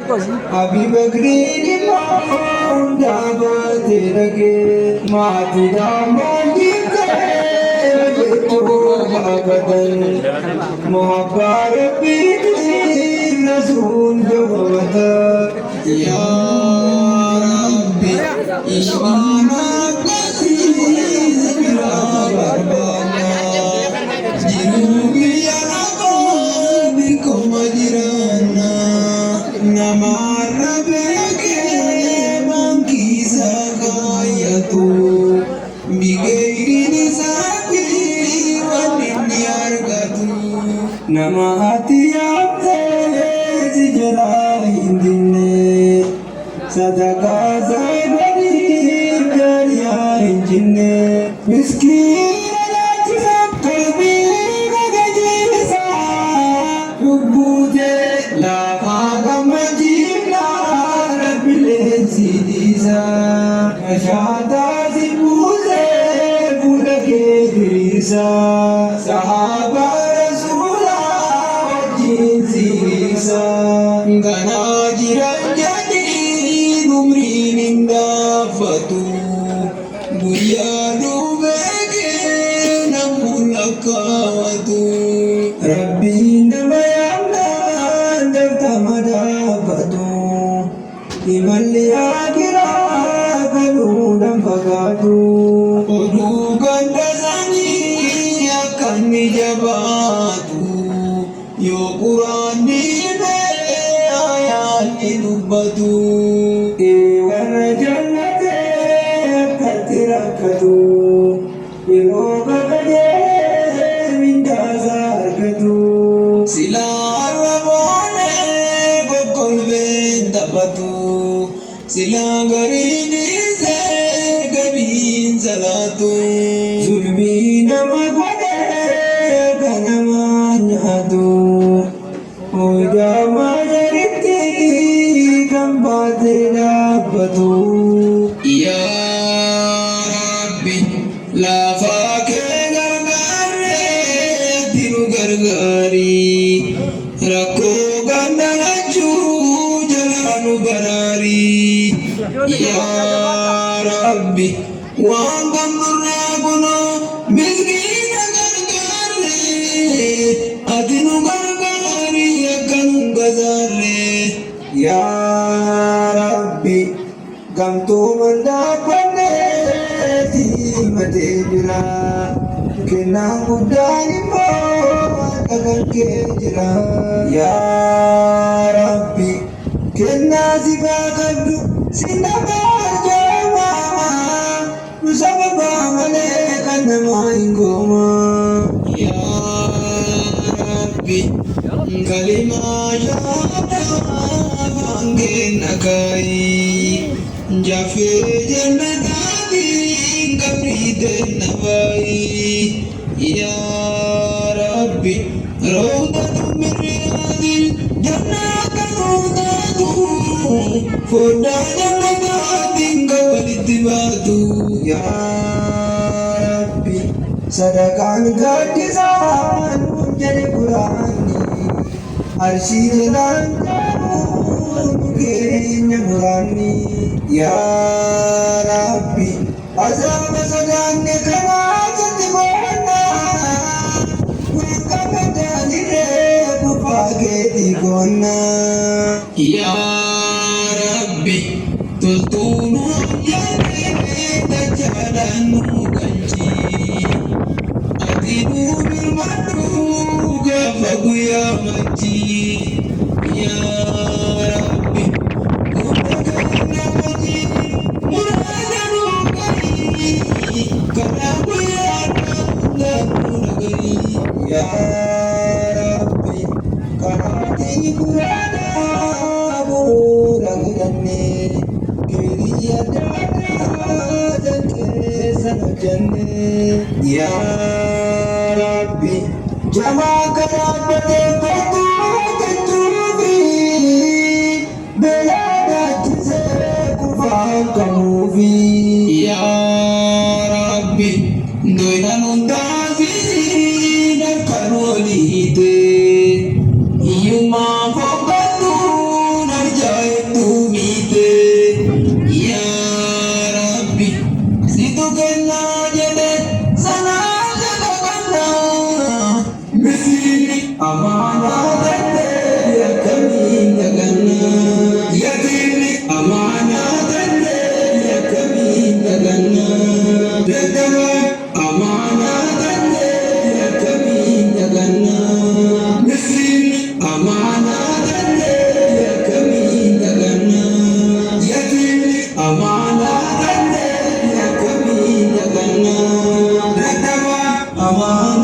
अभी बकरी माँ दावत लगे मातु दामोगी करे तो बदन मोहब्बत पीती रसूल जवाद या रब्बी ईमाना Namahati aapse sijara hindine sadaka zaibani kariya hinjine miskin alachisa kalbi gagajisa rubbute lafa gamajina rabbile sidisa ashada sibuze bulake dirisa sahaba Gana jiran jadi numri ninda fatu buya dubege namulakawatu Rabbi namayamna dartamada fatu imalli akira kaludam fagatu odu gandasani akan nijabatu Yo Quran dine ayat nubatu Ewana jannate katirakatu Iroga kaje mindazar katu Sila arwabone kokolben tapatu Sila garini se gabin salatu Zulmi namakwane kanamanyatu Udah majariti kampatena batu Ya Rabbi la fakir gargare tiru gargari Rakko gandalaju jalanu barari Ya Rabbi wangam nurnaguno miskin gargare adinu Ya Rabbi gamtu mandapane timate jira kena udani mo agar ke jira Ya Rabbi kena zibagadu sinaba jawa musababa male kanama ingoma Ya Rabbi kalima jada bange nakai jafe jannati kabride nawai ya rabbi rawdatu min riyadil jannati rawdatu foda jannati kawalidibatu ya rabbi sadakan gadisan jadi Qurani Arsi lantamu kirinya nurani Ya Rabbi azab sadane kama satibana Wika kadalire kupage digona Ya Rabbi tultunu yane tajalanu ganji Adinu bilmanu gafaguya maji Ya Rabbi Kumagana maji Muradanu gari Kanaguya Nandanu nagari Ya Rabbi Kanati murada Muragane Kiriya dada Janke sanajane Ya Rabbi Jama karabate kotu ketubi Belada tise kufaka muvi Ya Rabbi Doina nundazi Narkaroli hite Iyuma fokatu Narjaya আমার